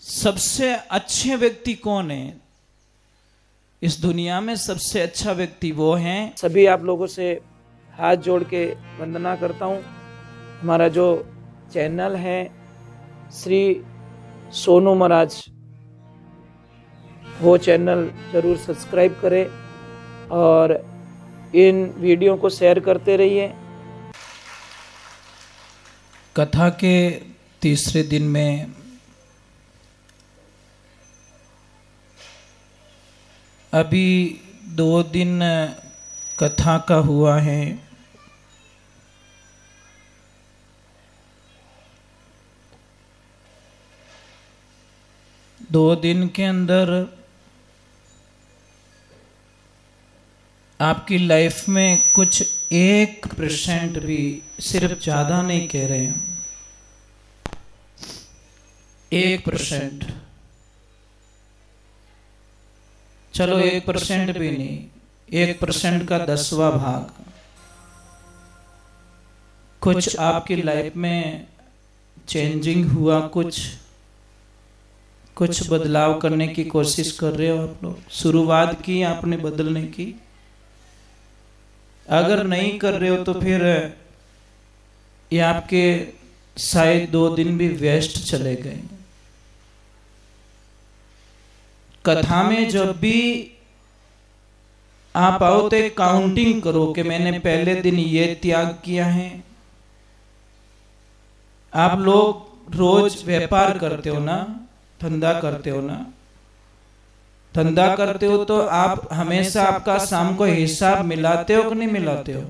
सबसे अच्छे व्यक्ति कौन है? इस दुनिया में सबसे अच्छा व्यक्ति वो हैं। सभी आप लोगों से हाथ जोड़ के वंदना करता हूँ। हमारा जो चैनल है श्री सोनू महाराज, वो चैनल जरूर सब्सक्राइब करें और इन वीडियो को शेयर करते रहिए। कथा के तीसरे दिन में अभी 2 दिन कथा का हुआ है। दो दिन के अंदर आपकी लाइफ में कुछ 1% भी, सिर्फ ज्यादा नहीं कह रहे हैं, 1%, चलो 1% भी नहीं, 1% का 10वां भाग कुछ आपकी लाइफ में चेंजिंग हुआ, कुछ बदलाव करने की कोशिश कर रहे हो आप लोग। शुरुआत की आपने बदलने की, अगर नहीं कर रहे हो तो फिर ये आपके शायद 2 दिन भी वेस्ट चले गए। कथा में जब भी आप आओ तो एक काउंटिंग करो कि मैंने पहले दिन ये त्याग किया है। आप लोग रोज व्यापार करते हो ना, धंधा करते हो ना, धंधा करते हो तो आप हमेशा आपका शाम को हिसाब मिलाते हो कि नहीं मिलाते हो?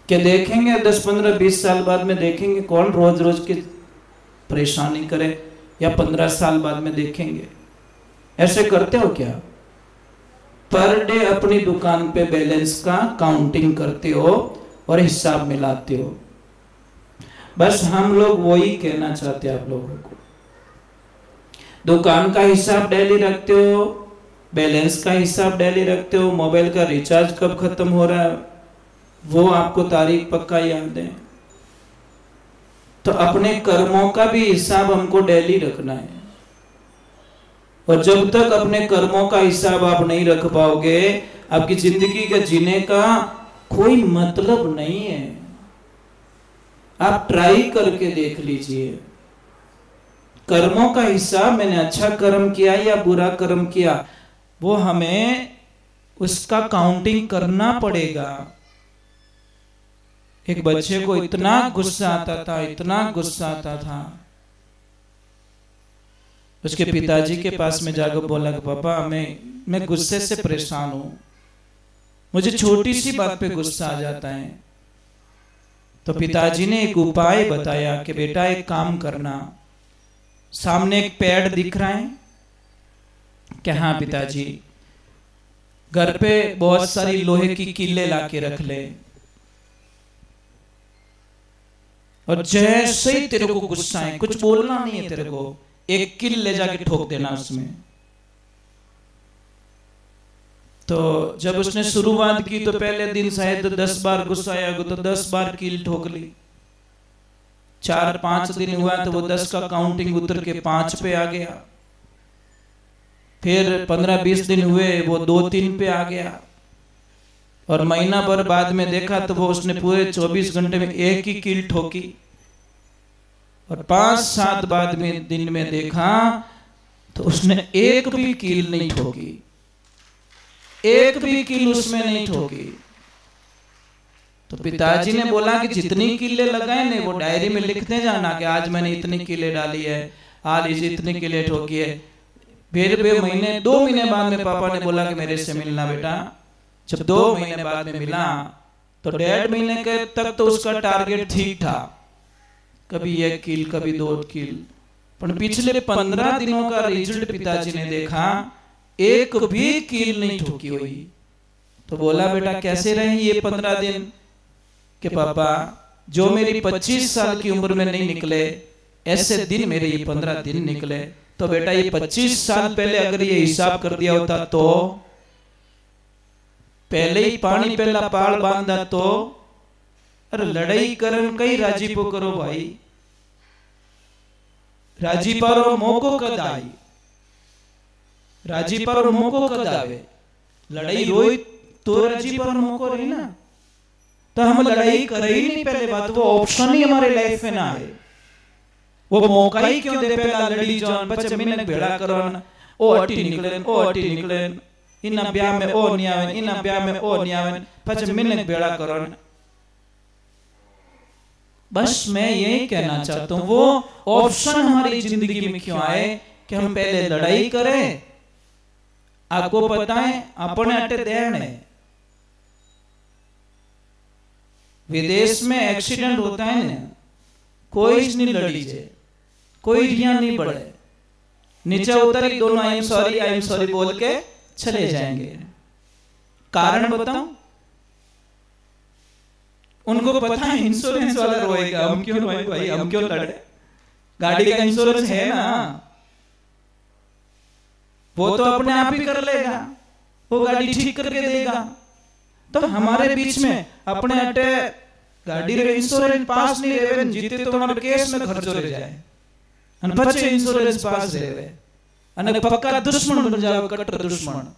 क्या देखेंगे 10, 15, 20 साल बाद में देखेंगे कौन रोज रोज की परेशानी करे, या 15 साल बाद में देखेंगे? ऐसे करते हो क्या? पर डे अपनी दुकान पे बैलेंस का काउंटिंग करते हो और हिसाब मिलाते हो। बस हम लोग वही कहना चाहते हैं आप लोगों को। दुकान का हिसाब डेली रखते हो, बैलेंस का हिसाब डेली रखते हो, मोबाइल का रिचार्ज कब खत्म हो रहा है वो आपको तारीख पक्का याद है। तो अपने कर्मों का भी हिसाब हमको डेली रखना है। और जब तक अपने कर्मों का हिसाब आप नहीं रख पाओगे, आपकी जिंदगी के जीने का कोई मतलब नहीं है। आप ट्राई करके देख लीजिए, कर्मों का हिसाब, मैंने अच्छा कर्म किया या बुरा कर्म किया, वो हमें उसका काउंटिंग करना पड़ेगा। एक बच्चे को इतना गुस्सा आता था, इतना गुस्सा आता था, उसके पिताजी के पास में जाकर बोला कि पापा मैं गुस्से से परेशान हूं, मुझे छोटी सी बात पे गुस्सा आ जाता है। तो पिताजी ने एक उपाय बताया कि बेटा एक काम करना, सामने एक पेड़ दिख रहा है क्या? हाँ पिताजी। घर पे बहुत सारी लोहे की कीलें लाके रख ले, और जैसे ही तेरे को गुस्सा है, कुछ बोलना नहीं है तेरे को, एक कील ले जाके ठोक देना उसमें। तो जब उसने शुरुआत की तो पहले दिन शायद 10 बार गुस्सा आया, तो 10 बार कील ठोक ली। 4-5 दिन हुआ तो वो 10 का काउंटिंग उतर के 5 पे आ गया। फिर 15-20 दिन हुए वो 2-3 पे आ गया। और महीना भर बाद में देखा तो वो उसने पूरे 24 घंटे में एक ही कील ठोकी। और 5-7 बाद में दिन में देखा तो उसने एक भी कील नहीं ठोकी, एक भी कील उसमें नहीं ठोकी। तो पिताजी ने बोला कि जितनी कीले लगाए ने वो डायरी में लिखते जाना कि आज मैंने इतनी कीले डाली है, आज इसे इतनी कीले ठोकी है। फिर 2 महीने बाद में पापा ने बोला कि मेरे से मिलना बेटा। जब 2 महीने बाद में मिला तो 1.5 महीने के तक तो उसका टारगेट ठीक था, कभी 1 कील कभी 2 कील। पर पिछले 15 दिनों का रिजल्ट पिताजी ने देखा, एक भी कील नहीं ठोकी हुई। तो बोला बेटा कैसे रहे ये 15 दिन? कि पापा जो मेरी 25 साल की उम्र में नहीं निकले, ऐसे दिन मेरे ये 15 दिन निकले। तो बेटा ये 25 साल पहले अगर ये हिसाब कर दिया होता तो, पहले ही पानी पहला पाल बांधा तो, अरे लड़ाई करन कई राजीपो करो भाई। राजी पारो मौको कद आई, राजी पारो मौको कद आवे। लड़ाई रोई तो राजी पारो मौको रही ना, तो हम लड़ाई करे ही नहीं। पहले बात वो ऑप्शन ही हमारे लाइफ में ना है, वो मौका ही क्यों दे। पहला लड़ी जान बच्चे मिलने भेड़ा करो ना, ओ अटी निकले इना ब्याह में ओ नहीं आवे, इना ब्याह में ओ नहीं आवे, बच्चे मिलने भेड़ा करो ना। बस मैं यही कहना चाहता हूं, वो ऑप्शन हमारी जिंदगी में क्यों आए कि हम पहले लड़ाई करें। आपको पता है अपने अटे देन है, विदेश में एक्सीडेंट होता है ना, कोई नहीं लड़ी जे, कोई रिया नहीं बढ़े, नीचे उतरी दोनों आई एम सॉरी बोल के चले जाएंगे। कारण बताऊं, उनको पता है इंश्योरेंस वाला रोएगा, हम क्यों रोए भाई, हम क्यों लड़े, गाड़ी का इंश्योरेंस है ना, वो तो अपने आप ही कर लेगा, वो गाड़ी ठीक करके देगा। तो हमारे बीच में अपने अटे गाड़ी रे इंश्योरेंस पास नहीं रहे, जीते तो हमारे केस में खर्चो रह जाए, अन बच्चे इंश्योरेंस पास रहे, अने पक्का दुश्मन बन जावे, कट्टर दुश्मन।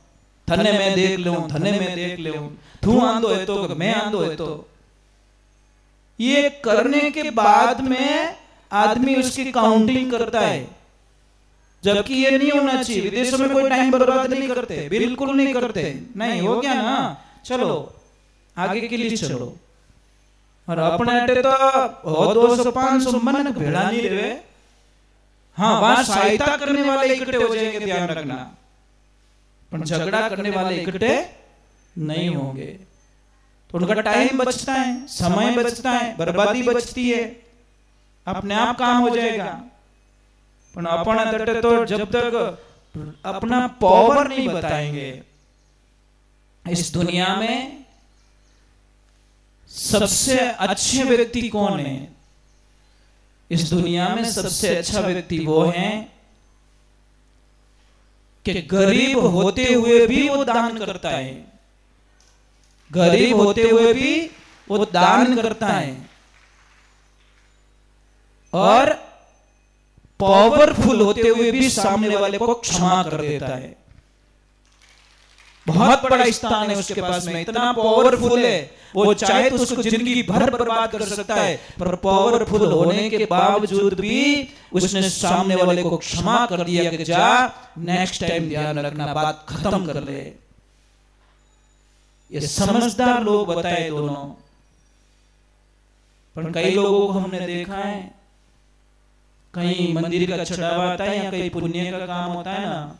थने मैं देख लूं, तू आंदो है तो मैं आंदो है तो। ये करने के बाद में आदमी उसकी काउंटिंग करता है, जबकि ये नहीं होना चाहिए। विदेशों में कोई टाइम बर्बाद नहीं करते, बिल्कुल नहीं करते। नहीं हो गया ना, चलो आगे के लिए चलो। और अपने अटे तो हो 200-500 मन भेड़ा नहीं रहे। हाँ, वहां सहायता करने वाले इकट्ठे हो जाएंगे, ध्यान रखना, पर झगड़ा करने वाले इकट्ठे नहीं होंगे। तो उनका टाइम बचता है, समय बचता है, बर्बादी बचती है, अपने आप काम हो जाएगा। पर अपना तटे तो जब तक अपना पावर नहीं बताएंगे, इस दुनिया में सबसे अच्छे व्यक्ति कौन है? इस दुनिया में सबसे अच्छा व्यक्ति वो है कि गरीब होते हुए भी वो दान करता है, गरीब होते हुए भी वो दान करता है, और पावरफुल होते हुए भी सामने वाले को क्षमा कर देता है। बहुत बड़ा स्थान है उसके पास में, इतना पावरफुल है, वो चाहे तो उसको जिंदगी भर बर्बाद कर सकता है, पर पावरफुल होने के बावजूद भी उसने सामने वाले को क्षमा कर दिया कि जा नेक्स्ट टाइम ध्यान रखना, बात खत्म कर ले। ये समझदार लोग बताए दोनों। पर कई लोगों को हमने देखा है, कहीं मंदिर का चढ़ावा आता है या कहीं पुण्य का काम होता है ना,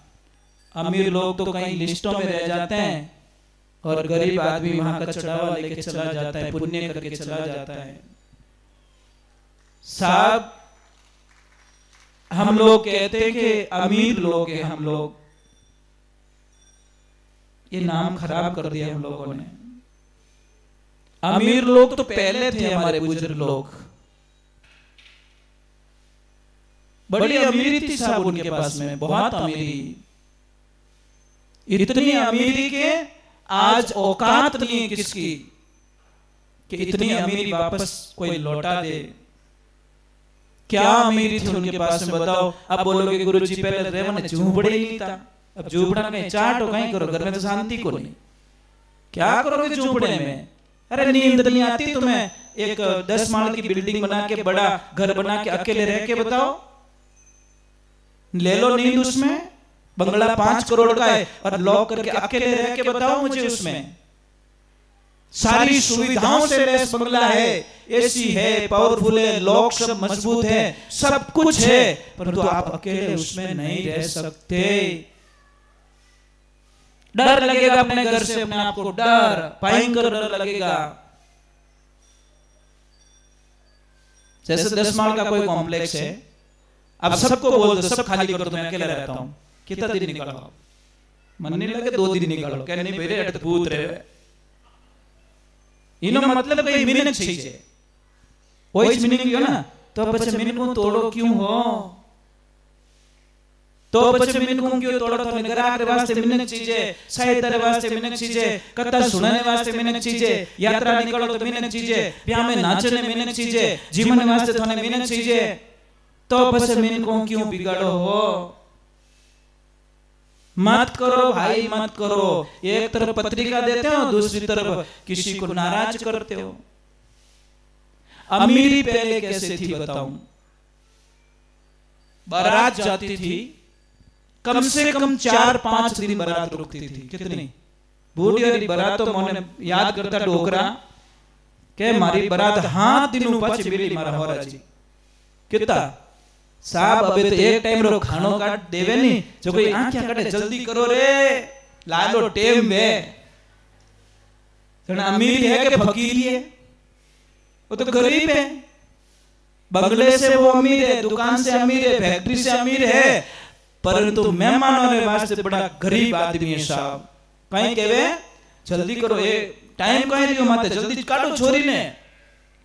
अमीर लोग तो कहीं लिस्टों में रह जाते हैं और गरीब आदमी वहां का चढ़ावा लेके चला जाता है, पुण्य करके चला जाता है। साहब, हम लोग कहते हैं कि अमीर लोग हैं हम लोग, ये नाम खराब कर दिया हम लोगों ने। अमीर लोग तो पहले थे हमारे बुजुर्ग लोग, बड़ी अमीरी थी साहब उनके पास में, बहुत अमीरी, इतनी अमीरी के आज औकात नहीं है किसकी कि इतनी अमीरी वापस कोई लौटा दे। क्या अमीरी थी उनके पास में बताओ। अब बोलोगे गुरुजी पहले रेवन झूपड़े ही नहीं था, अब झूपड़ा कहीं चाट हो कहीं करो, घर में तो शांति को नहीं, क्या करोगे झूपड़े में? अरे नींद नहीं आती तुम्हें? एक 10 माल की बिल्डिंग बना के, बड़ा घर बना के अकेले रह के बताओ, ले लो नींद उसमें। बंगला 5 करोड़ का है और लॉक करके अकेले रह के बताओ मुझे, उसमें सारी सुविधाओं से लैस बंगला है, एसी है, पावरफुल है, लॉक सब मजबूत है, सब कुछ है, परंतु आप अकेले उसमें नहीं रह सकते। डर लगेगा अपने घर से, अपने आप को डर, भयंकर डर लगेगा। जैसे 10 माल का कोई कॉम्प्लेक्स है, अब सबको बोल दो सब खाली कर दो, मैं अकेला रहता हूं, कितना दिन निकालो? मन नहीं लगे 2 दिन निकालो, कहने नहीं बेरे अट भूत रहे इनो मतलब कई मीनिंग चाहिए, वही मीनिंग हो ना। तो बच्चे मीनिंग को तोड़ो क्यों हो? तो बच्चे मीनिंग को क्यों तोड़ो? तो ग्राहक वास्ते मीनिंग चाहिए, साहित्य वास्ते मीनिंग चाहिए, कथा सुनने वास्ते मीनिंग चाहिए, यात्रा निकलो तो मीनिंग चाहिए, ब्याह में नाचने मीनिंग चाहिए, जीवन वास्ते थोने मीनिंग चाहिए। तो बस मिनको क्यों बिगाड़ो हो? मत करो भाई, मत करो। एक तरफ पत्रिका देते हो, दूसरी तरफ किसी को नाराज करते हो। अमीरी पहले कैसे थी बताऊं? बारात जाती थी, कम से कम 4-5 दिन बारात रुकती थी। कितनी बूढ़ी वाली बारात तो मैंने याद करता डोकरा के मारी बारात 7 दिन पाछी बेली मारा होराजी कितना साहब अबे तो एक टाइम रो खानो काट देवे नहीं जो कोई आंखें काटे जल्दी करो रे लालो टेम में। जन अमीर है कि फकीर है? वो तो गरीब है। बंगले से वो अमीर है, दुकान से अमीर है, फैक्ट्री से अमीर है, परंतु मेहमानों के वास्ते बड़ा गरीब आदमी है साहब। कहीं कहवे जल्दी करो, ये टाइम कहीं दियो माते जल्दी काटो छोरी ने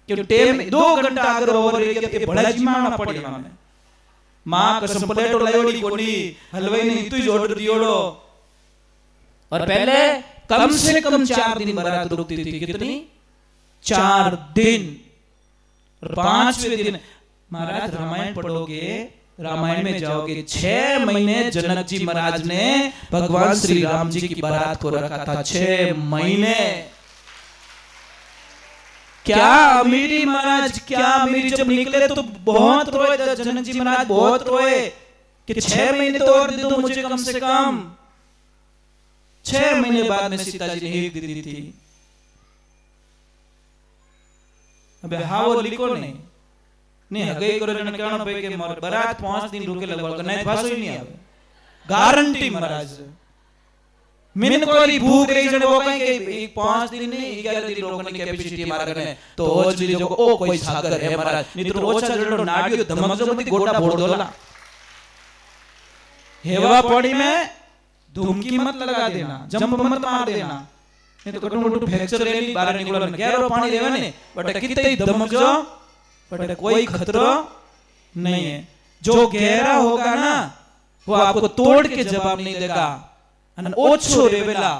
कि टेम 2 घंटा आगे ओवर के बड़ा जिमाना पड़ी माने। मां कसम प्लेटो लायोड़ी कोनी हलवाई ने इतु ही ऑर्डर दियोड़ो। और पहले कम से कम 4 दिन बारात रुकती थी। कितनी? 4 दिन। और 5वें दिन महाराज रामायण पढ़ोगे, रामायण में जाओगे, 6 महीने जनक जी महाराज ने भगवान श्री राम जी की बारात को रखा था। 6 महीने। क्या अमीरी महाराज, क्या अमीरी। जब निकले तो बहुत रोए जनक जी महाराज, बहुत रोए कि 6 महीने तो और दे दो मुझे कम से कम। 6 महीने बाद में सीता जी ने एक दी थी। अबे हाँ वो लिखो नहीं हगई करो जन कहनो पे के मोर बारात 5 दिन रुके लगवा नहीं फासो ही नहीं आवे गारंटी महाराज। मिन कोई भूख रही जने वो कहीं के 5 दिन नहीं 11 दिन रोकने की कैपेसिटी मारा करने तो ओज ली जो ओ कोई सागर है महाराज नहीं तो ओछा जड़ो नाडियो धमक जो मती गोटा फोड़ दोला। हेवा पौड़ी में धुमकी मत लगा देना, जंप मत मार देना, नहीं तो कटू मोटू फ्रैक्चर लेली बाहर निकलो न गहरो पानी रेवे ने बट किते ही धमक जो बट कोई खतरो नहीं है। जो गहरा होगा ना वो आपको तोड़ के जवाब नहीं देगा। ओछो रेवेला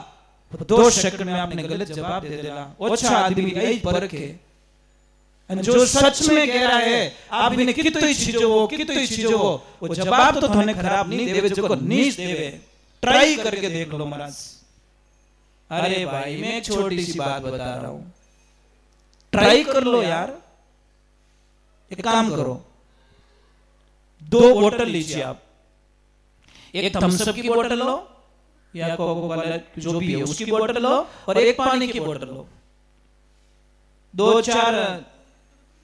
2 सेकंड में आपने गलत जवाब दे देला। ओछा आदमी यही परख है। जो सच में गहरा है आप भी ने कितोई चीजो वो जवाब तो थोने खराब नहीं देवे जो को नीच देवे। ट्राई करके देख लो महाराज। अरे भाई मैं एक छोटी सी बात बता रहा हूं, ट्राई कर लो यार। एक काम करो, 2 बोतल लीजिए आप, एक थम्स अप की बोतल लो या कोको कोला जो भी है उसकी बोतल लो और एक पानी की बोतल लो। 2-4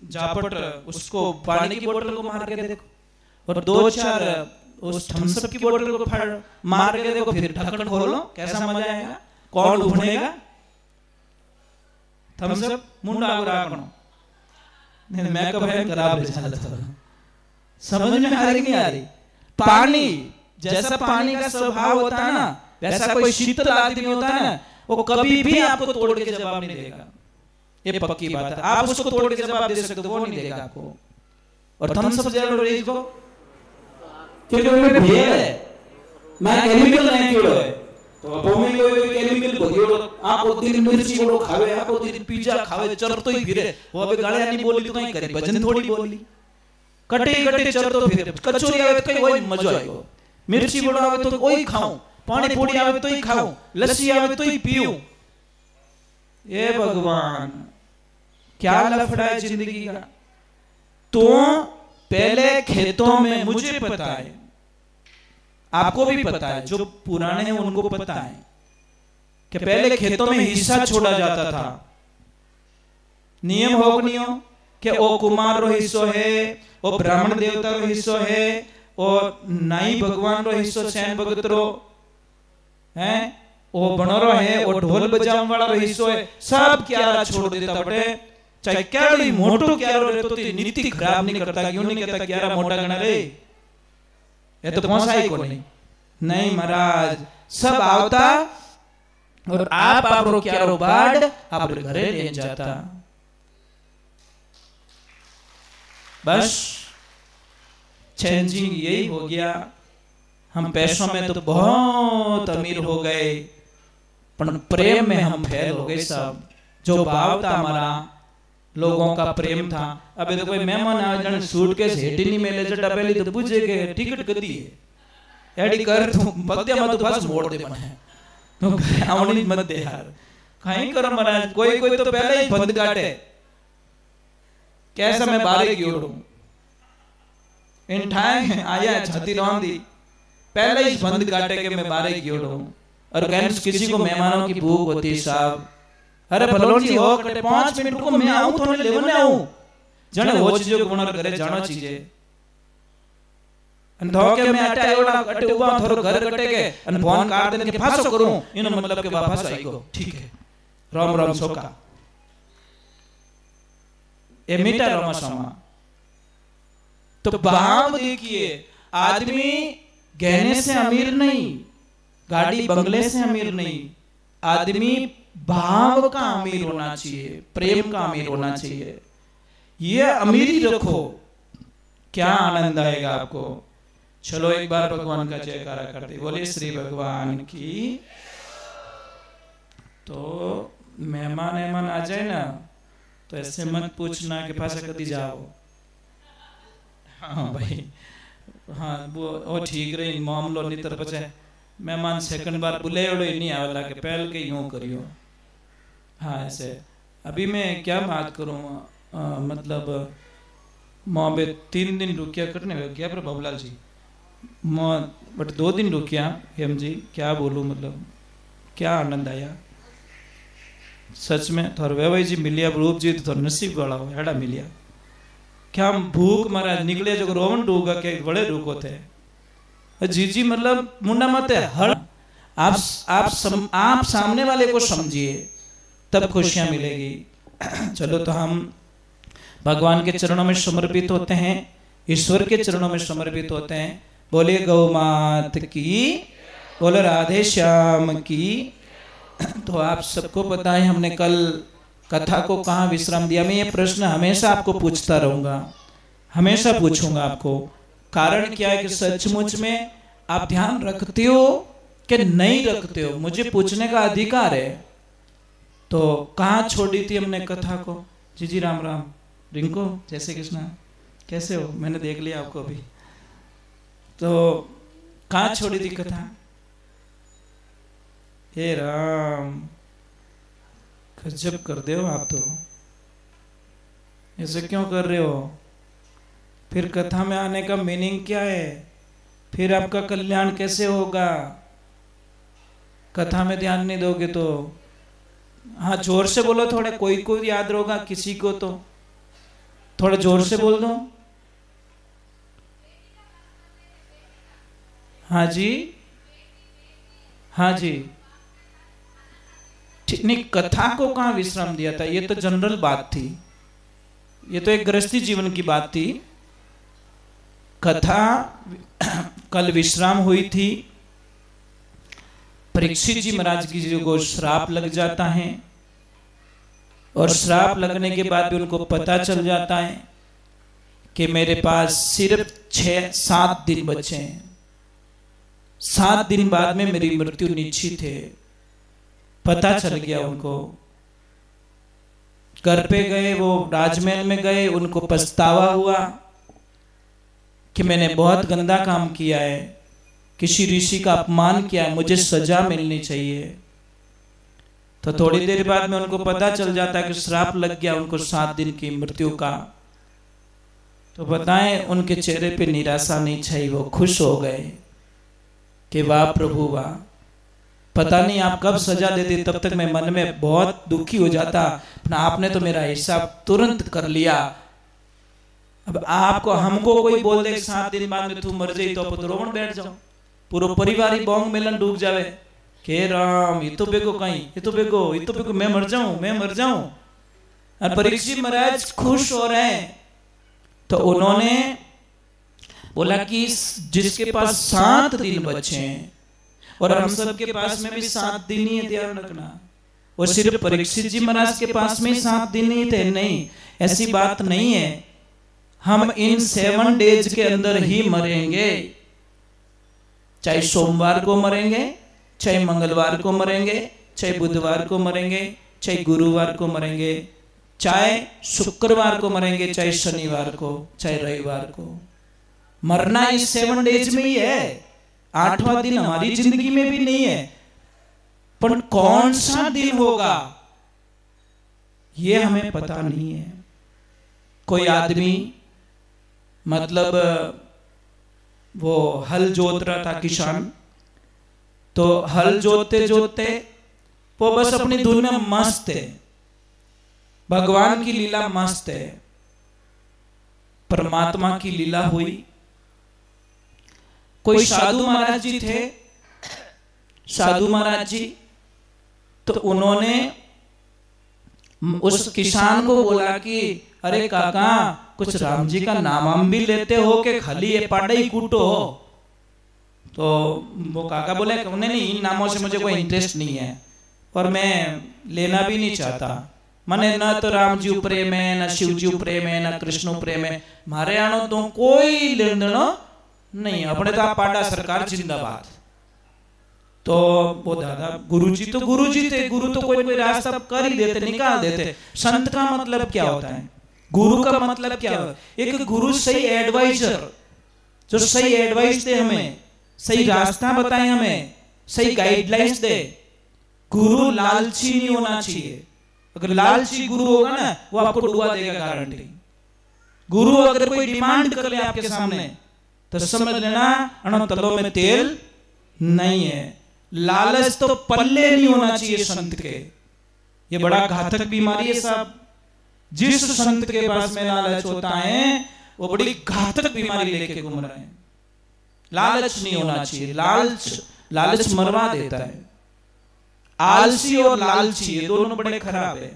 झापट उसको पानी की बोतल को मार के देखो और 2-4 उस थम्स अप की बोतल को मार के देखो, फिर ढक्कन खोलो, कैसा मजा आएगा? कौन उभनेगा? थम्स अप मुंडा आगो राखनो नहीं मैं कब है खराब ले चला था। समझ में आ रही नहीं आ रही? पानी जैसा पानी का स्वभाव होता है ना वैसा कोई शीतल आदमी होता है ना वो कभी भी आपको तोड़ के जवाब नहीं देगा। ये पक्की बात है। आप उसको तोड़ के जवाब दे सकते हो, वो नहीं देगा आपको। और थम्स अप जरूर रेज को क्योंकि उनमें भेद है, मैं केमिकल नहीं क्यों है तो अब में कोई केमिकल भगियो आप वो दिन मिर्ची वो खावे, आप वो दिन पिज्जा खावे, चर तो ही फिरे वो अबे गाले नहीं बोली तो कहीं करे भजन थोड़ी बोली। कटे चर तो फिरे, कचौरी आवे तो कहीं वही मजा आएगा, मिर्ची बड़ा आवे तो वही खाऊं, पानी पूरी आवे तो ही खाऊं, लस्सी आवे तो ही पीऊं। ये भगवान क्या लफड़ा है जिंदगी का। तो पहले खेतों में मुझे पता है, आपको भी पता है, जो पुराने हैं उनको पता है कि पहले खेतों में हिस्सा छोड़ा जाता था। नियम हो नियम कि ओ कुमार रो हिस्सो है, ओ ब्राह्मण देवता रो हिस्सो है, और नाई भगवान रो हिस्सो सैन भगत रो है, ओ बनरो है, ओ ढोल बजावन वाला रो हिस्सो है, सब क्यारा छोड़ देता बटे। चाहे क्यारो मोटो क्यारो रहतो तो नीति खराब नहीं करता, क्यों नहीं कहता क्यारा मोटा गणा रे, ये तो पहुंचाई को नहीं महाराज। सब आवता और आप रो क्यारो बाड आप घरे ले जाता। बस चेंजिंग यही हो गया। हम पैसों में तो बहुत अमीर हो गए पर प्रेम में हम फेल हो गए सब। जो भाव था हमारा लोगों का प्रेम था। अबे तो कोई मेहमान आ जाने सूटकेस हेटी नहीं मेले जटा पहली तो पूछे के टिकट कदी है एडी कर तू पत्ते मत बस मोड़ दे मने तो आवणी मत दे यार कहीं करो महाराज। कोई कोई तो पहले ही बंद काटे कैसा मैं बारे की ओढ़ू इन ठाए आया छाती रौंदी पहले ही बंद काटे के मैं बारे की ओढ़ू। और किसी को मेहमानों की भूख होती साहब, अरे भलोन जी हो कटे 5 मिनट को मैं आऊं तो लेवने आऊं जने हो चीजो गुण करे जानो चीजे अन धोके में आटा एवड़ा कटे उबा थोरो घर कटे के अन फोन काट देने के फासो करूं इनो मतलब के वापस आई गो ठीक है राम राम सोका ए मीठा रामा समा। तो भाव देखिए आदमी गहने से अमीर नहीं, गाड़ी बंगले से अमीर नहीं, आदमी भाव का अमीर होना चाहिए, प्रेम का अमीर होना चाहिए। ये अमीरी रखो क्या आनंद आएगा आपको। चलो एक बार भगवान का जयकारा करते बोले श्री भगवान की। तो मेहमान आ जाए ना तो ऐसे मत पूछना कि भाषा कदी जाओ। हाँ भाई हाँ वो ठीक रही मामलो नहीं तर पचे मेहमान सेकंड बार बुले नहीं आवेला के पहल के यूं करियो। हाँ ऐसे अभी मैं क्या बात करूँ मतलब मोबे 3 दिन रुकिया करने गया पर बाबूलाल जी बट 2 दिन रुकिया हेम जी क्या बोलूँ मतलब क्या आनंद आया सच में। थोड़ा वैभव जी मिलिया रूप जी तो थोड़ा नसीब वाला हो हेड़ा मिलिया क्या भूख महाराज निकले जो रोवन डूगा के बड़े रुको थे जी मतलब मुंडा मत है हर आप सामने वाले को समझिए तब खुशियां मिलेगी। चलो तो हम भगवान के चरणों में समर्पित होते हैं, ईश्वर के चरणों में समर्पित होते हैं। बोले गौ मात की, बोले राधे श्याम की। तो आप सबको पता है हमने कल कथा को कहाँ विश्राम दिया। मैं ये प्रश्न हमेशा आपको पूछता रहूंगा, हमेशा पूछूंगा आपको। कारण क्या है कि सचमुच में आप ध्यान रखते हो कि नहीं रखते हो, मुझे पूछने का अधिकार है। तो कहाँ छोड़ी थी हमने कथा को। जी राम राम रिंको जय श्री कृष्णा कैसे हो, मैंने देख लिया आपको अभी। तो कहाँ छोड़ी थी कथा। हे राम गजब कर दे हो आप तो, ऐसे क्यों कर रहे हो। फिर कथा में आने का मीनिंग क्या है, फिर आपका कल्याण कैसे होगा। कथा में ध्यान नहीं दोगे तो। हाँ जोर से बोलो थोड़े, कोई कोई याद होगा किसी को तो थोड़ा जोर से बोल दो। हाँ जी हाँ जी नहीं कथा को कहाँ विश्राम दिया था, ये तो जनरल बात थी, ये तो एक गृहस्थी जीवन की बात थी। कथा कल विश्राम हुई थी। परीक्षित जी महाराज की जी को श्राप लग जाता है और श्राप लगने के बाद भी उनको पता चल जाता है कि मेरे पास सिर्फ 6-7 दिन बचे हैं, 7 दिन बाद में मेरी मृत्यु निश्चित है। पता चल गया उनको। घर पे गए, वो राजमहल में गए, उनको पछतावा हुआ कि मैंने बहुत गंदा काम किया है, किसी ऋषि का अपमान किया है, मुझे सजा मिलनी चाहिए। तो थोड़ी देर बाद में उनको पता चल जाता है कि श्राप लग गया उनको 7 दिन की मृत्यु का। तो बताएं उनके चेहरे पे निराशा नहीं छाई, वो खुश हो गए कि वाह प्रभु वाह। पता नहीं आप कब सजा देते, तब तक मैं मन में बहुत दुखी हो जाता, आपने तो मेरा हिसाब तुरंत कर लिया। अब आपको हमको कोई बोल दे 7 दिन बाद में तू मर जाई तो रोवन बैठ जाओ, पूरा परिवार ही बोंग मिलन डूब जावे के राम ये तो बेगो कहीं, ये तो बेगो मैं मर जाऊं। और परीक्षित महाराज खुश हो रहे हैं। तो उन्होंने बोला कि जिसके पास 7 दिन बचे हैं, और हम सब के पास में भी 7 दिन ही है, ध्यान रखना। और सिर्फ परीक्षित जी महाराज के पास में 7 दिन ही थे, नहीं ऐसी बात नहीं है। हम इन 7 डेज के अंदर ही मरेंगे, चाहे सोमवार को मरेंगे, चाहे मंगलवार को मरेंगे, चाहे बुधवार को मरेंगे, चाहे गुरुवार को मरेंगे। चाहे शुक्रवार को मरेंगे, चाहे शनिवार को, चाहे रविवार को, मरना इस 7 डेज में ही है। 8वां दिन हमारी जिंदगी में भी नहीं है, पर कौन सा दिन होगा ये हमें पता नहीं है। कोई आदमी मतलब वो हल जोत रहा था, किसान, तो हल जोतते जोतते वो बस अपनी धुन में मस्त है, भगवान की लीला मस्त है। परमात्मा की लीला हुई। कोई साधु महाराज जी थे, साधु महाराज जी, तो उन्होंने उस किसान को बोला कि अरे काका, कुछ राम जी का नाम भी लेते हो कि खाली ये पाड़े ही कूटो हो? तो वो काका बोले नहीं, इन नामों से मुझे कोई इंटरेस्ट नहीं है और मैं लेना भी नहीं चाहता। मने न तो राम जी प्रेम है, न शिव जी प्रेम है, न कृष्ण प्रेम है, मारे आनो तो कोई लेन देनो नहीं, अपने तो पाड़ा सरकार जिंदाबाद। तो वो दादा गुरुजी तो गुरुजी थे, गुरु तो कोई रास्ता कर ही देते, निकाल देते। संत का मतलब क्या होता है? गुरु का मतलब क्या होता है? एक गुरु सही एडवाइजर, जो सही एडवाइस दे, हमें सही रास्ता बताए, हमें सही गाइडलाइंस दे। गुरु लालची नहीं होना चाहिए। अगर लालची गुरु होगा ना, वो आपको डुबा देगा गारंटी। गुरु अगर कोई डिमांड कर ले आपके सामने तो समझ लेना अणो तलो में तेल नहीं है। लालच तो पल्ले नहीं होना चाहिए संत के। ये बड़ा घातक बीमारी है साहब। जिस संत के पास में लालच होता है वो बड़ी घातक बीमारी लेके घूम रहे हैं। लालच नहीं होना चाहिए। लालच मरवा देता है। आलसी और लालची ये दोनों बड़े खराब है।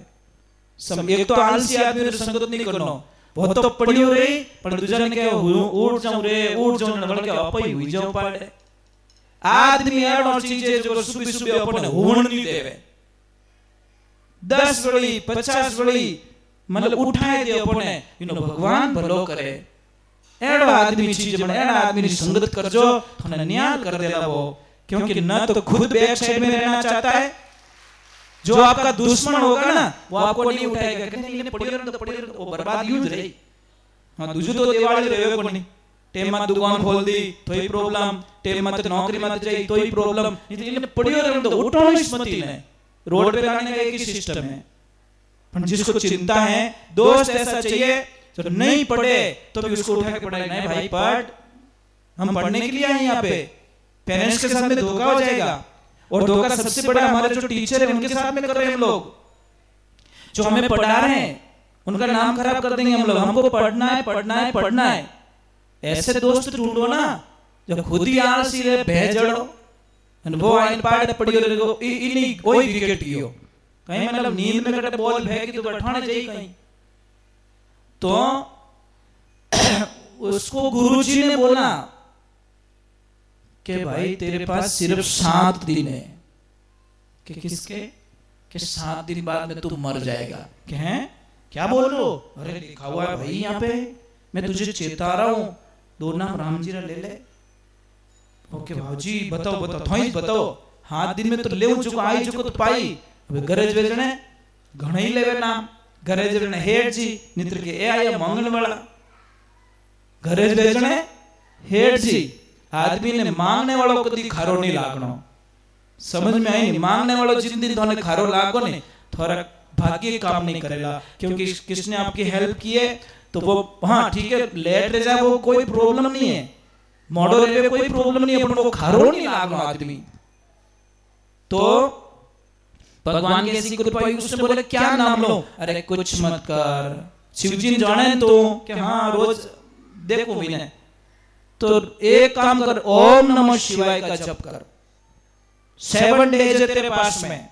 एक तो आलसी आदमी संगत नहीं करना, बहुत तो पड़ी हो रही, पर दूसरा ने क्या उठ जाऊं ने बोल के अपई हुई जाऊं पाड़े। आदमी और चीजें जो सुबह सुबह अपने होण नहीं देवे, 10 बड़ी 50 बड़ी मतलब उठाए दे अपने, इनो भगवान भलो करे। एड़ा आदमी चीज बने, एड़ा आदमी संगत करजो, थने न्याल कर देला वो। क्योंकि न तो खुद बैक साइड में रहना चाहता है, जो आपका दुश्मन होगा ना वो आपको नहीं उठाएगा। कहने पड़ी रहे वो बर्बाद यूज रही। हाँ दूसरी तो दिवाली रहे को नहीं, टेम मत दुकान खोल दी तो ही प्रॉब्लम, टेम मत नौकरी मत जाई तो ही प्रॉब्लम। इतने पड़ी रहे तो उठो स्मृति ने, रोड पे लाने का एक ही सिस्टम है। पर जिसको चिंता है, दोस्त ऐसा चाहिए जो नहीं पढ़े तो भी उसको उठा के पढ़ाई। नहीं भाई पढ़, हम पढ़ने के लिए आए यहाँ पे। पेरेंट्स के साथ में धोखा हो जाएगा, और धोखा सबसे बड़ा हमारे जो टीचर है उनके साथ में कर रहे हैं हम लोग। जो हमें पढ़ा रहे हैं उनका नाम खराब कर देंगे हम लोग। हमको पढ़ना है पढ़ना है पढ़ना है। ऐसे दोस्त ढूंढो ना जो खुद ही आलसी रहे, भेजड़ो वो आइन पाड़ पड़ी हो इन्हीं कोई विकेट गियो कहीं मतलब नींद में कटे बॉल फेंकी तो बैठाने जाई कहीं। तो उसको गुरुजी ने बोला कि भाई तेरे पास सिर्फ 7 दिन है। कि किसके? कि 7 दिन बाद में तू मर जाएगा। कि हैं क्या बोल रहे हो? अरे लिखा हुआ है भाई यहाँ पे, मैं तुझे चेता रहा हूँ, 2 नाम राम जी ले ले। ओके भाजी बताओ बताओ थोड़ी बताओ। 7 दिन में तो ले चुको आई चुको तो पाई। अब गरज वेजने घणे ही लेवे नाम। गरज वेजने हेड जी नित्र के ए आया मंगल वाला। गरज वेजने हेड जी। आदमी ने मांगने वालों कभी खारो नहीं लागनो। समझ में आई नहीं? मांगने वालों जिन दिन थोड़े खारो लागो ने थोड़ा भाग्य काम नहीं करेगा। क्योंकि किसने आपकी हेल्प की है तो वो हाँ ठीक है लेट ले जाए वो कोई प्रॉब्लम नहीं है, मॉडल रेलवे कोई प्रॉब्लम नहीं है, पर वो खारो नहीं लागनो आदमी। तो भगवान की ऐसी कृपा हुई, उसने बोले क्या नाम लो? अरे कुछ मत कर, शिवजी जाने तो कि हाँ रोज देखो भी नहीं तो एक काम कर, ओम नमः शिवाय का जप कर। 7 डेज है तेरे पास में।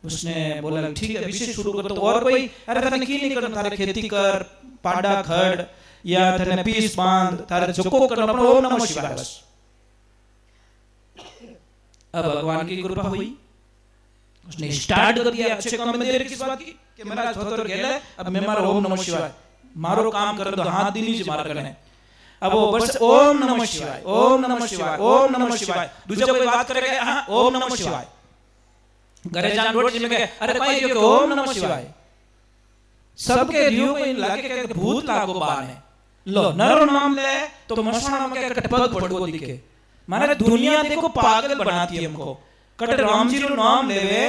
उसने बोला ठीक है विशेष शुरू कर। तो और कोई अरे तने की नहीं करना, थारे खेती कर, पाड़ा खड़ या तने पीस बांध, थारे जको करना, पर ओम नमः शिवाय बस। अब भगवान की कृपा हुई, उसने स्टार्ट कर दिया। अच्छे काम में देर किस बात की कि मेरा थोतर गेले, अब मैं मारो ओम नमः शिवाय मारो काम कर दो, हाथ दिन ही मार करने। अब वो बस ओम नमः शिवाय, ओम नमः शिवाय, ओम नमः शिवाय। दूसरा कोई बात करेगा हाँ ओम नमः शिवाय। घरे जान रोड जी में कहे अरे कोई क्यों ओम नमः शिवाय। सबके रियो को इन लागे के भूत लागो बाने लो नरो नाम ले तो मशाना में के पग पड़गो दिखे माने दुनिया देखो पागल बनाती है हमको कट राम जी रो नाम लेवे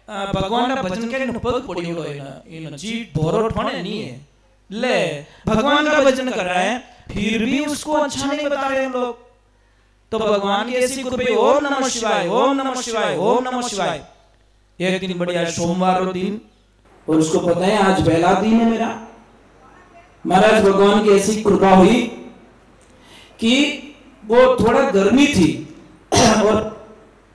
भगवान का भजन के पग पड़ियो इन जी भोरो ठोने नहीं है ले भगवान का भजन कर रहा है फिर भी उसको अच्छा नहीं बता रहे हम लोग तो भगवान की ऐसी कृपा ओम नमः शिवाय ओम नमः शिवाय ओम नमः शिवाय। एक दिन बढ़िया सोमवार रो दिन और उसको पता है आज पहला दिन है मेरा। महाराज भगवान की ऐसी कृपा हुई कि वो थोड़ा गर्मी थी और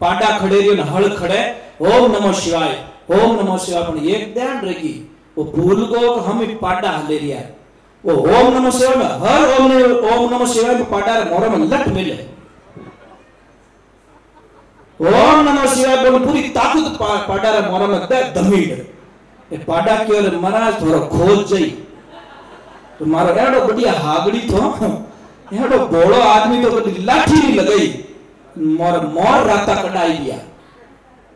पाडा खड़े रहे हल खड़े ओम नमः शिवाय ओम नमः शिवाय पर एक ध्यान रखी वो भूल को हम पाडा हले रिया है वो ओम नमः शिवाय में हर ओम नमः शिवाय में पाडा मोरा में लट मिले ओम नमः शिवाय बोल पूरी ताकत पाडा मोरा में दमीड़ ए पाडा के और महाराज थोड़ा खोज जाई तो मारो एडो बढ़िया हागड़ी तो एडो बोलो आदमी तो कभी लाठी नहीं लगाई मोर राता कटाई दिया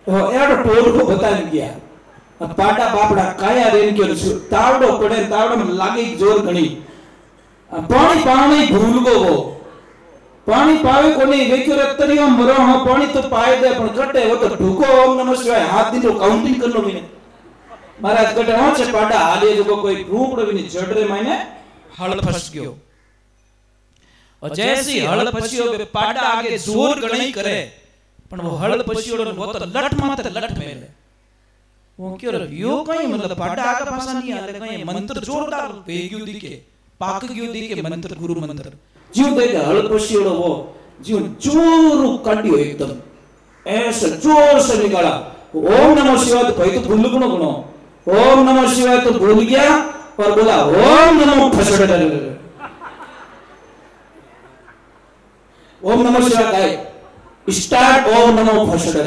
तो एडो टोल को बता नहीं गया पाटा बापड़ा काया रेन के तावड़ो पड़े तावड़ो में लागी जोर घणी पानी पानी भूल गो वो पानी पावे कोनी वेक्यो रत्तरियो मरो हां पानी तो पाए दे पण कटे वो तो ढुको ओम नमः शिवाय हाथ दिन काउंटिंग करनो भी महाराज कटे हो छे पाटा हाले जो कोई रूपड़ो भी नहीं जड़रे माने हल फस गयो और जैसी हल फसियो बे पाटा आगे जोर गणई करे पण वो हल फसियो वो तो लट माते लट मेले वो क्यों यो कहीं मतलब पाटा आगे पासा नहीं आले कहीं मंत्र जोरदार वेग्यो दिके पाक गयो दिके मंत्र गुरु मंत्र जीव देखे हल फसियो वो जीव जोर काटियो एकदम ऐसे जोर से निकाला ओम नमः शिवाय तो भाई तो भूल गुनो ओम नमः शिवाय तो भूल गया और बोला ओम नमः फसड़ ओम नमः शिवाय गाय स्टार्ट ओम नमः फसड़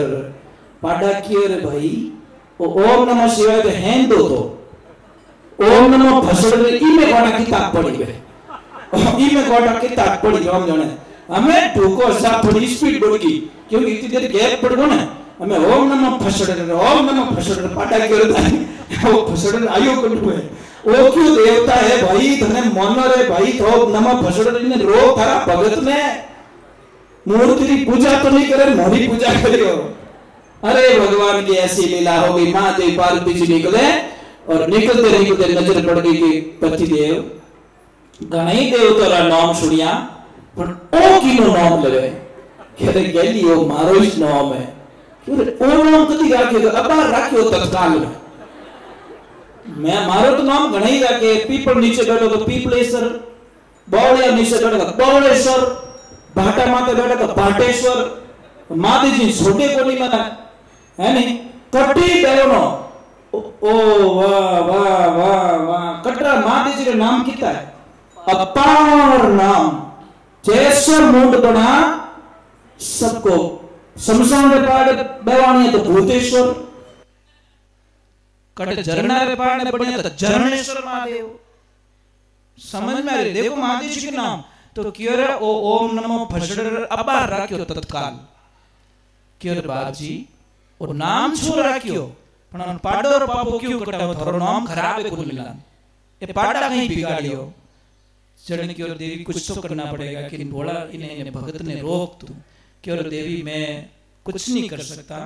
पाडा किए रे भाई ओम नमः शिवाय तो हैंड दो तो ओम नमः फसड़ ई में कोना किताब पढ़ी बे ई में कोना किताब पढ़ी हम जाने हमें टूको सा थोड़ी स्पीड बढ़ी क्योंकि इतनी देर गैप पड़ गो ना हमें ओम नमः फसड़ पाटा के वो फसड़ आयो कंठू है वो क्यों देवता है भाई तने मन रे भाई तो नमः फसड़ ने रो थारा भगत में मूर्ति की पूजा तो नहीं करे मोरी पूजा करियो अरे भगवान की ऐसी लीला हो गई मां देवी पार्वती जी निकले और निकलते नजर पड़ गई कि पति देव गणई देवता नाम सुनिया पर ओ किनो नाम लगे कहते गेली ओ मारो इस नाम है ओम कदी राख्यो अबार राख्यो तत्काल में मैं मारो तो नाम घणई राखे पीपल नीचे बैठो तो पीपलेश्वर बौड़िया नीचे बैठो तो बौड़ेश्वर भाटा माते बैठो तो भाटेश्वर माते जी छोटे कोनी मना है नहीं कटी बेनो ओ वाह वाह वाह वाह कटरा माते जी का नाम कितना है अपार नाम जैसे मुंड बना सबको शमशान रे पाड़ बेवानी तो भूतेश्वर कट झरना रे पाड़ बढ़िया तो झरणेश्वर महादेव समझ में आ रही देखो महादेव जी के नाम तो क्यों रे ओ ओम नमः फसड़ अबार राख्यो तत्काल क्यों रे बाप जी और नाम छू राख्यो पण पाडो रो पापो क्यों कटाओ थारो नाम खराब है कुल मिलान ये पाडा कहीं बिगाड़ियो चरण की ओर देवी कुछ तो करना पड़ेगा कि बोला इन्हें भगत ने रोक तू कि और देवी मैं कुछ नहीं कर सकता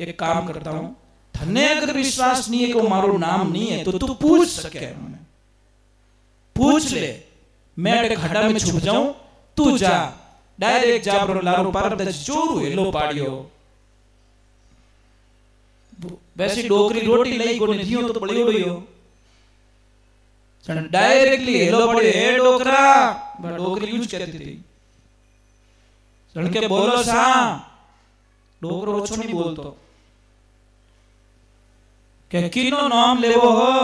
एक काम करता हूं धन्य अगर विश्वास नहीं है कि मारो नाम नहीं है तो तू पूछ सके पूछ ले मैं खड्डा में छुप जाऊं तू जा डायरेक्ट जा पर लारो पार द जोरू हेलो पाड़ियो वैसी डोकरी रोटी लई कोने दियो तो बड़ी उड़ियो सन डायरेक्टली हेलो पड़े ए डोकरा डोकरी यूज करती थी सन के बोलो सा डोकरो ओछो नहीं बोलतो के किनो नाम लेवो हो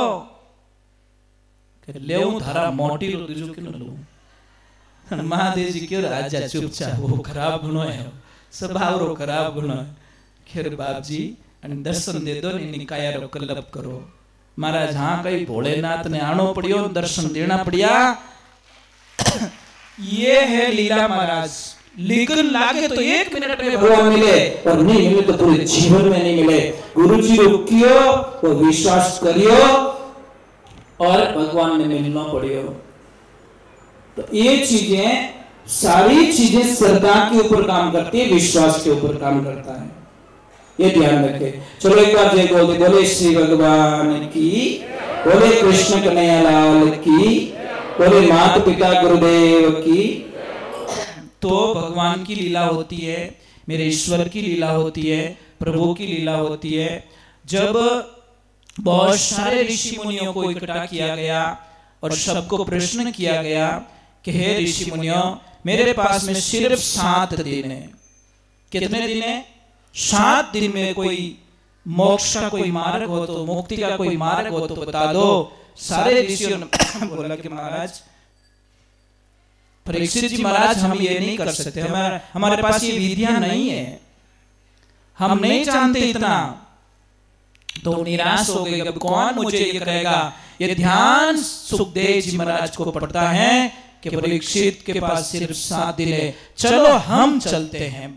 के लेऊ थारा मोटी रो दूजो किनो लो महादेव जी क्यों राजा चुपचाप वो खराब गुनो है स्वभाव रो खराब गुनो है खेर बाप जी अन दर्शन दे दो नी काया रो कल्लप करो महाराज हाँ कई भोलेनाथ ने आनो पड़ियो दर्शन देना पड़िया ये है लीला महाराज लेकिन लागे तो 1 मिनट में भगवान मिले और नहीं मिले तो पूरे जीवन में नहीं मिले गुरु जी रुकियो और विश्वास करियो और भगवान ने मिलना पड़ियो। तो ये चीजें, सारी चीजें श्रद्धा के ऊपर काम करती है, विश्वास के ऊपर काम करता है, ये ध्यान रखे। चलो एक बार जय बोल दे, बोले श्री भगवान की, बोले कृष्ण कन्हैया लाल की, बोले माता पिता गुरुदेव की। तो भगवान की लीला होती है, मेरे ईश्वर की लीला होती है, प्रभु की लीला होती है। जब बहुत सारे ऋषि मुनियों को इकट्ठा किया गया और सबको प्रश्न किया गया कि हे ऋषि मुनियों, मेरे पास में सिर्फ 7 दिन है। कितने दिन है? 7 दिन में कोई मोक्ष का कोई मार्ग हो तो, मुक्ति का कोई मार्ग हो तो बता दो। सारे ऋषियों ने बोला कि महाराज, परीक्षित जी महाराज, हम ये नहीं कर सकते, हमारे पास ये विधियां नहीं है, हम नहीं जानते इतना। तो निराश हो गए, अब कौन मुझे ये कहेगा। ये ध्यान सुखदेव जी महाराज को पड़ता है कि परीक्षित के पास सिर्फ 7 दिन है, चलो हम चलते हैं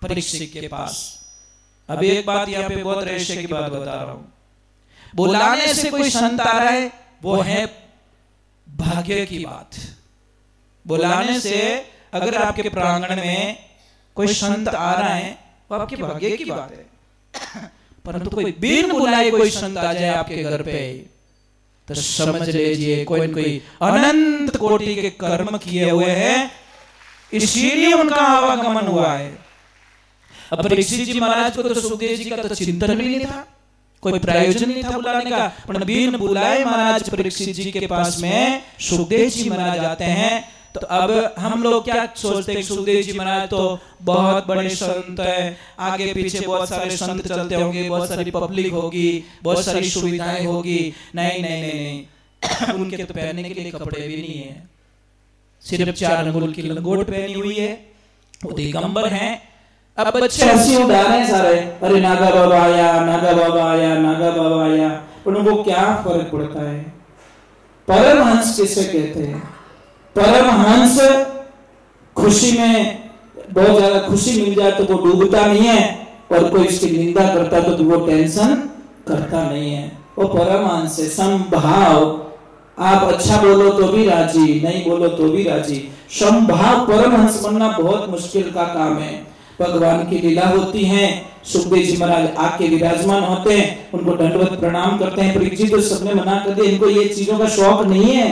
परीक्षित के पास। अब एक बात यहाँ पे बहुत रहस्य की बात बता रहा हूं। बुलाने से कोई संत आ रहा है, वो है भाग्य की बात। बुलाने से अगर आपके प्रांगण में कोई संत आ रहा है, वो आपके भाग्य की बात है। परंतु कोई बिन बुलाए कोई संत आ जाए आपके घर पे, तो समझ लीजिए कोई न कोई अनंत कोटि के कर्म किए हुए हैं, इसीलिए उनका आवागमन हुआ है। अब परीक्षित जी महाराज को तो सुखदेव जी का तो चिंतन भी नहीं था, कोई प्रयोजन नहीं था बुलाने का, पर बिन बुलाए महाराज परीक्षित जी के पास में सुखदेव जी महाराज आते हैं। तो अब हम लोग क्या सोचते हैं, सुखदेव जी महाराज तो बहुत बड़े संत है, आगे पीछे बहुत सारे संत चलते होंगे, बहुत सारी पब्लिक होगी, बहुत सारी सुविधाएं होगी। नहीं नहीं नहीं, उनके तो पहनने के लिए कपड़े भी नहीं है, सिर्फ 4 अंगुल की लंगोट पहनी हुई है, वो दिगंबर हैं। अब बच्चे हंसी उड़ा रहे हैं सारे, अरे नागा बाबा आया, नागा बाबा आया, नागा बाबा आया। उनको क्या फर्क पड़ता है? परमहंस किसे कहते हैं? परमहंस खुशी में बहुत ज्यादा खुशी मिल जाए तो वो डूबता नहीं है, और कोई इसकी निंदा करता तो वो टेंशन करता नहीं है। वो परमहंस है, समभाव। आप अच्छा बोलो तो भी राजी, नहीं बोलो तो भी राजी। समभाव परमहंस बनना बहुत मुश्किल का काम है। भगवान की लीला होती है, सुखदेव जी महाराज आके विराजमान होते हैं, उनको दंडवत प्रणाम करते हैं। परीक्षित तो सबने मना कर दिया, इनको ये चीजों का शौक नहीं है,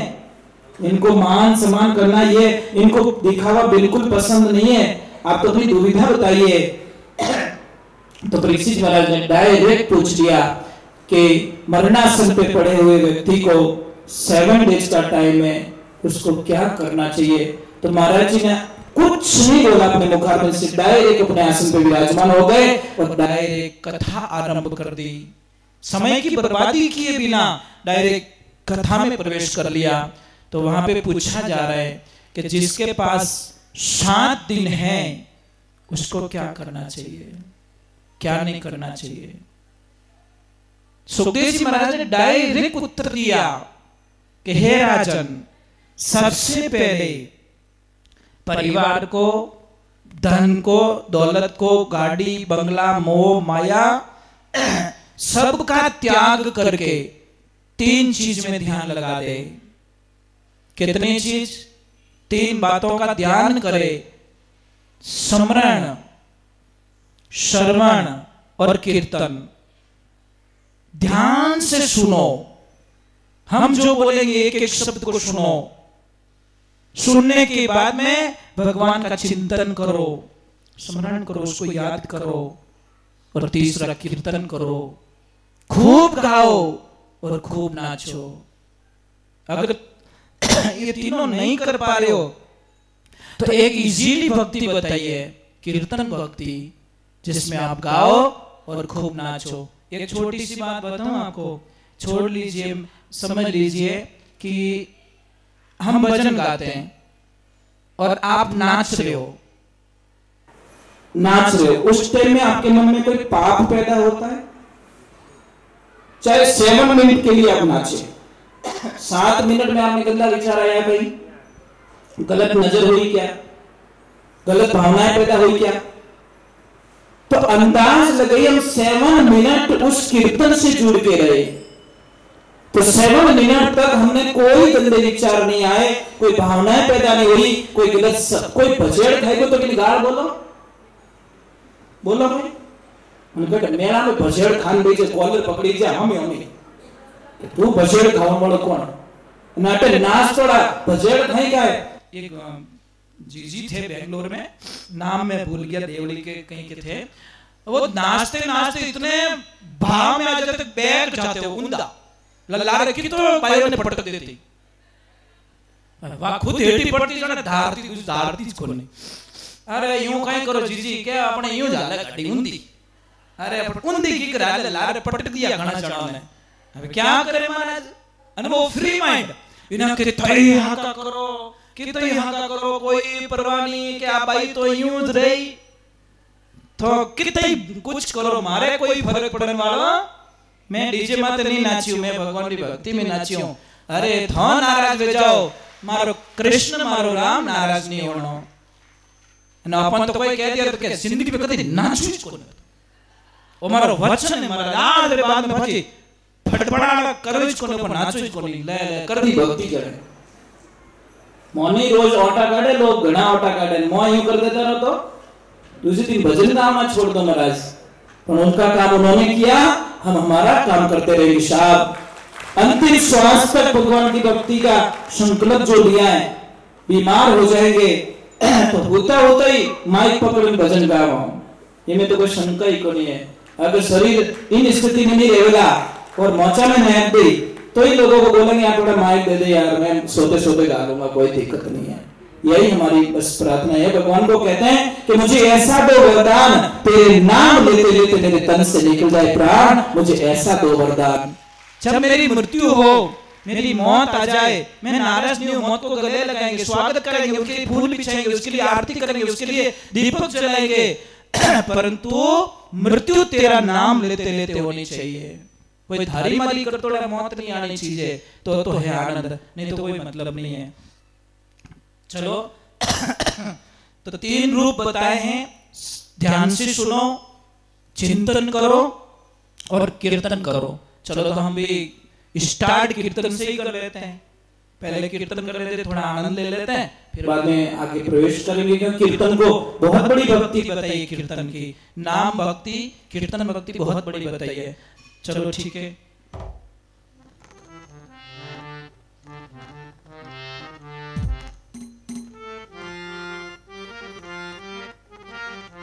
इनको मान सम्मान करना, ये इनको दिखावा बिल्कुल पसंद नहीं है, आप तो अपनी दुविधा बताइए। तो परीक्षित महाराज ने डायरेक्ट पूछ लिया कि मरणासन पे पड़े हुए व्यक्ति को 7 डेज का टाइम है, उसको क्या करना चाहिए। तो महाराज जी ने कुछ नहीं बोला, अपने मुखारबिंद से डायरेक्ट अपने आसन पे विराजमान हो गए और डायरेक्ट कथा आरंभ कर दी। समय की बर्बादी किए बिना डायरेक्ट कथा में प्रवेश कर लिया। तो वहां पे पूछा जा रहा है कि जिसके पास 7 दिन है उसको क्या करना चाहिए, क्या नहीं करना चाहिए। सुखदेव जी महाराज ने डायरेक्ट उत्तर दिया कि हे राजन, सबसे पहले परिवार को, धन को, दौलत को, गाड़ी बंगला, मोह माया सबका त्याग करके 3 चीज में ध्यान लगा दे। कितनी चीज? 3 बातों का ध्यान करे, स्मरण, श्रवण और कीर्तन। ध्यान से सुनो, हम जो बोलेंगे एक एक शब्द को सुनो। सुनने के बाद में भगवान का चिंतन करो, स्मरण करो, उसको याद करो, और तीसरा कीर्तन करो, खूब गाओ और खूब नाचो। अगर ये तीनों नहीं कर पा रहे हो तो एक इजीली भक्ति बताइए, कीर्तन भक्ति, जिसमें आप गाओ और खूब नाचो। एक छोटी सी बात बताऊं आपको, छोड़ लीजिए, समझ लीजिए कि हम भजन गाते हैं और आप नाच रहे हो, उस टाइम में आपके मन में कोई पाप पैदा होता है? चाहे 7 मिनट के लिए आप नाचे, 7 मिनट में आपने गंदा विचार आया, भाई गलत नजर हुई क्या, गलत भावनाएं पैदा हुई क्या, तो अंदाज लगाइए हम 7 मिनट उस कीर्तन से जुड़ के रहे, तो 7 मिनट तक हमने कोई गंदे विचार नहीं आए, कोई भावनाएं पैदा नहीं हुई, कोई गलत कोई बजेड़ खाई को तो कि गाल बोलो भाई उनका मेरा में बजेड़ खान दे कॉलर पकड़ी जा हमें तू बजेड़ खावन वालो कौन नाटे नाच थोड़ा बजेड़ खाई का है। एक जीजी थे बेंगलोर में, नाम मैं भूल गया, देवली के कहीं के थे, वो नाचते नाचते इतने भाव में आ जाते बैठ जाते हो उंदा लल्ला रखी तो बाइयों ने पटक देती, वाह खुद हेटी पड़ती जने धारती कोने। अरे यूं कहीं करो जीजी क्या अपने यूं जाला गाड़ी उंदी, अरे उंदी की करा ले लारे पटक दिया घना चढ़ा ने, अब क्या करे महाराज अनुभव फ्री माइंड बिना के तई हाका करो कितई हाका करो कोई परवाह नहीं क्या भाई तो यूं रही तो कितई कुछ करो मारे कोई फर्क पड़ने वाला। मैं डीजे माते नहीं नाची हूं, मैं भगवान की भक्ति में नाची हूं। अरे थो नाराज हो जाओ मारो कृष्ण मारो राम नाराज नहीं होनो न अपन तो कोई कह दिया तो के जिंदगी में कभी नाचू ज कोने ओ मारो वचन है मारा आज रे बाद में પછી फटफड़ा करो ज कोने पर नाचू ज कोने ले कर दी भक्ति करे मोनी रोज ओटा काढे लोग घना ओटा काढे मो यूं कर देता रहो तो दूसरे दिन भजन गाना छोड़ दो महाराज, पर उनका काम उन्होंने किया, हम हमारा काम करते रहेंगे साहब। अंतिम श्वास तक भगवान की भक्ति का संकल्प जो लिया है, बीमार हो जाएंगे तो होता ही माइक पकड़ भजन गावा, ये में तो कोई शंका ही को नहीं है। अगर शरीर इन स्थिति में नहीं रहेगा और मोचा में नैप दी तो ही लोगों को बोलेंगे आप थोड़ा माइक दे दे यार, मैं सोते सोते गा लूंगा, कोई दिक्कत नहीं है। यही हमारी बस प्रार्थना है, भगवान को कहते हैं कि मुझे ऐसा दो वरदान, तेरे नाम लेते लेते मेरे तन से निकल जाए प्राण, मुझे ऐसा दो वरदान। जब मेरी मृत्यु हो, मेरी मौत आ जाए, मैं नाराज नहीं हूं, मौत को गले लगाएंगे, स्वागत करेंगे, उसके लिए फूल बिछाएंगे, उसके लिए आरती करेंगे, उसके लिए दीपक जलाएंगे, परंतु मृत्यु तेरा नाम लेते लेते होनी चाहिए। कोई धारी माली कर तो मौत नहीं आनी चाहिए तो है आनंद, नहीं तो कोई मतलब नहीं है। चलो तो 3 रूप बताए हैं, ध्यान से सुनो, चिंतन करो और कीर्तन करो। चलो तो हम भी स्टार्ट कीर्तन से ही कर लेते हैं, पहले कीर्तन कर लेते थोड़ा आनंद ले लेते हैं, फिर बाद में आगे प्रवेश करेंगे, क्योंकि कीर्तन को बहुत बड़ी भक्ति बताई, कीर्तन की नाम भक्ति कीर्तन भक्ति बहुत बड़ी बताई है। चलो ठीक है।